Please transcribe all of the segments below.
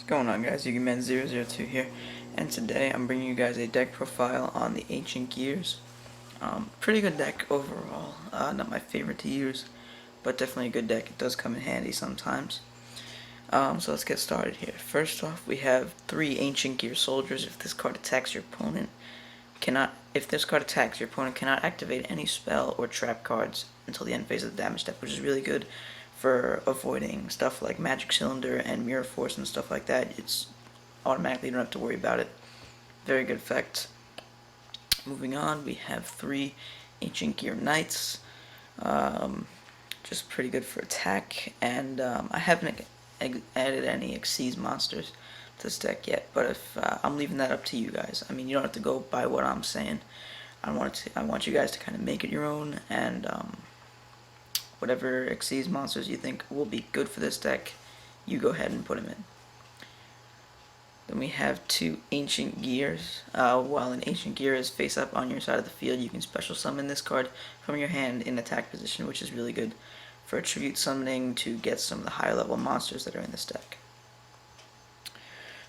Going on, guys? YugiMan002 here, and today I'm bringing you guys a deck profile on the Ancient Gears. Pretty good deck overall. Not my favorite to use, but definitely a good deck. It does come in handy sometimes. So let's get started here. First off, we have 3 Ancient Gear Soldiers. If this card attacks your opponent, your opponent cannot activate any spell or trap cards until the end phase of the damage step, which is really good for avoiding stuff like Magic Cylinder and Mirror Force and stuff like that. It's automatically, you don't have to worry about it. Very good effect. Moving on, we have 3 Ancient Gear Knights. Just pretty good for attack, and I haven't added any Xyz monsters to this deck yet, but if I'm leaving that up to you guys. I mean, you don't have to go by what I'm saying. I want you guys to kind of make it your own, and whatever Xyz monsters you think will be good for this deck, you go ahead and put them in. Then we have 2 Ancient Gears. While an Ancient Gear is face up on your side of the field, you can special summon this card from your hand in attack position, which is really good for tribute summoning to get some of the higher level monsters that are in this deck.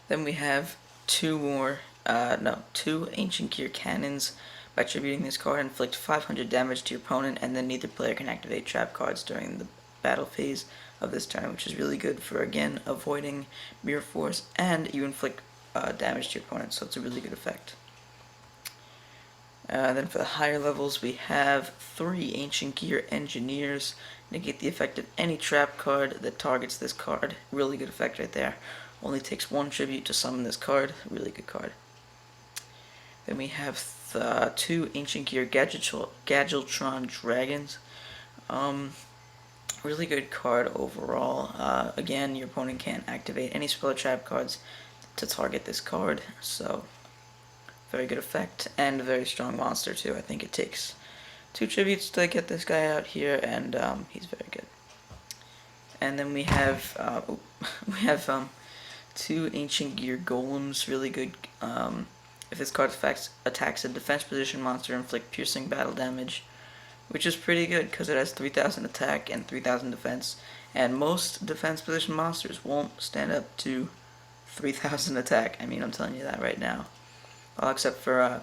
Then we have 2 Ancient Gear Cannons. By tributing this card, inflict 500 damage to your opponent, and then neither player can activate trap cards during the battle phase of this turn, which is really good for, again, avoiding Mirror Force, and you inflict damage to your opponent, so it's a really good effect. Then for the higher levels, we have 3 Ancient Gear Engineers. Negate the effect of any trap card that targets this card. Really good effect right there. Only takes 1 tribute to summon this card. Really good card. Then we have 2 Ancient Gear Gadgetron Dragons. Really good card overall. Again, your opponent can't activate any spell or trap cards to target this card, so very good effect, and a very strong monster too. I think it takes 2 tributes to get this guy out here, and he's very good. And then we have 2 Ancient Gear Golems. Really good. If this card attacks a defense position monster, inflict piercing battle damage, which is pretty good because it has 3,000 attack and 3,000 defense, and most defense position monsters won't stand up to 3,000 attack. I mean, I'm telling you that right now. Well, except for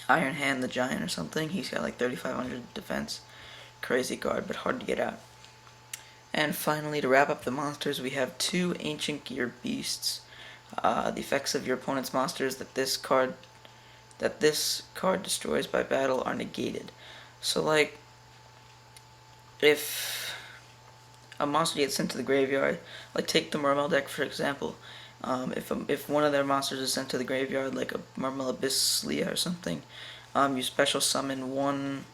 Iron Hand the Giant or something. He's got like 3,500 defense. Crazy card, but hard to get out. And finally, to wrap up the monsters, we have 2 Ancient Gear Beasts. The effects of your opponent's monsters that this card destroys by battle are negated. So, like, if a monster gets sent to the graveyard, like take the Mermail deck for example. If one of their monsters is sent to the graveyard, like a Mermail Abysslia or something, you special summon 1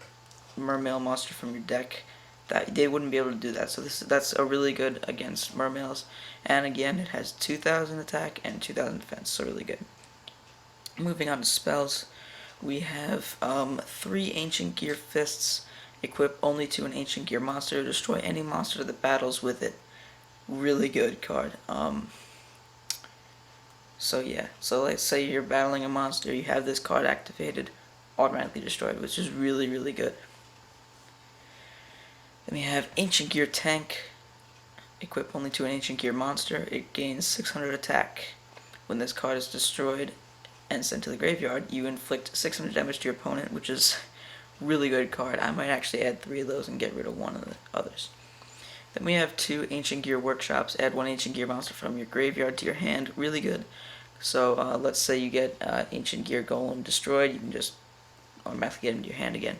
Mermail monster from your deck. That they wouldn't be able to do that, so that's a really good against Mermails. And again, it has 2,000 attack and 2,000 defense, so really good. Moving on to spells, we have 3 Ancient Gear Fists. Equip only to an Ancient Gear monster. Destroy any monster that battles with it. Really good card. So yeah, so let's say you're battling a monster, you have this card activated, automatically destroyed, which is really, really good. Then we have Ancient Gear Tank. Equip only to an Ancient Gear monster. It gains 600 attack. When this card is destroyed and sent to the graveyard, you inflict 600 damage to your opponent, which is really good card. I might actually add 3 of those and get rid of 1 of the others. Then we have 2 Ancient Gear Workshops. Add 1 Ancient Gear monster from your graveyard to your hand. Really good. So let's say you get Ancient Gear Golem destroyed, you can just automatically get into your hand again.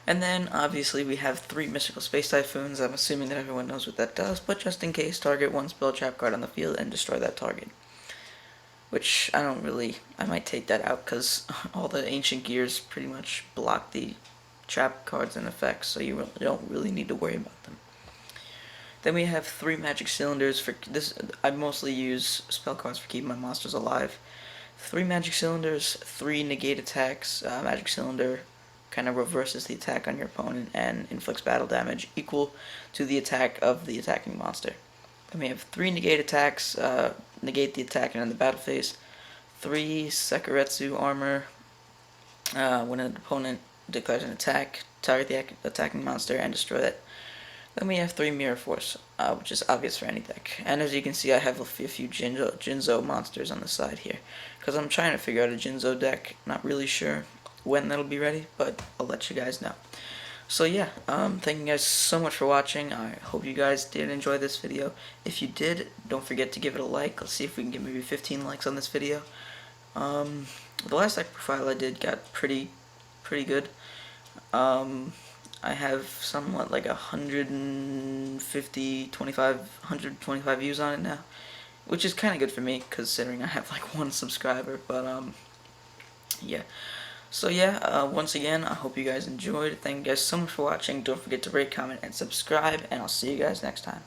And then, obviously, we have 3 Mystical Space Typhoons. I'm assuming that everyone knows what that does, but just in case, target 1 spell trap card on the field and destroy that target. Which, I might take that out, because all the Ancient Gears pretty much block the trap cards and effects, so you don't really need to worry about them. Then we have 3 Magic Cylinders. For this, I mostly use spell cards for keeping my monsters alive. 3 Magic Cylinders, 3 negate attacks. Magic Cylinder kind of reverses the attack on your opponent and inflicts battle damage equal to the attack of the attacking monster. Then we have 3 negate attacks, negate the attack and end the battle phase. 3 Sekiretsu armor. When an opponent declares an attack, target the attacking monster and destroy Then we have 3 Mirror Force, which is obvious for any deck. And as you can see, I have a few Jinzo monsters on the side here, because I'm trying to figure out a Jinzo deck. Not really sure when that'll be ready, but I'll let you guys know. So yeah, thank you guys so much for watching. I hope you guys did enjoy this video. If you did, don't forget to give it a like. Let's see if we can get maybe 15 likes on this video. The last deck profile I did got pretty good. I have somewhat like 125 views on it now, which is kind of good for me considering I have like 1 subscriber. But yeah. So yeah, once again, I hope you guys enjoyed. Thank you guys so much for watching. Don't forget to rate, comment, and subscribe, and I'll see you guys next time.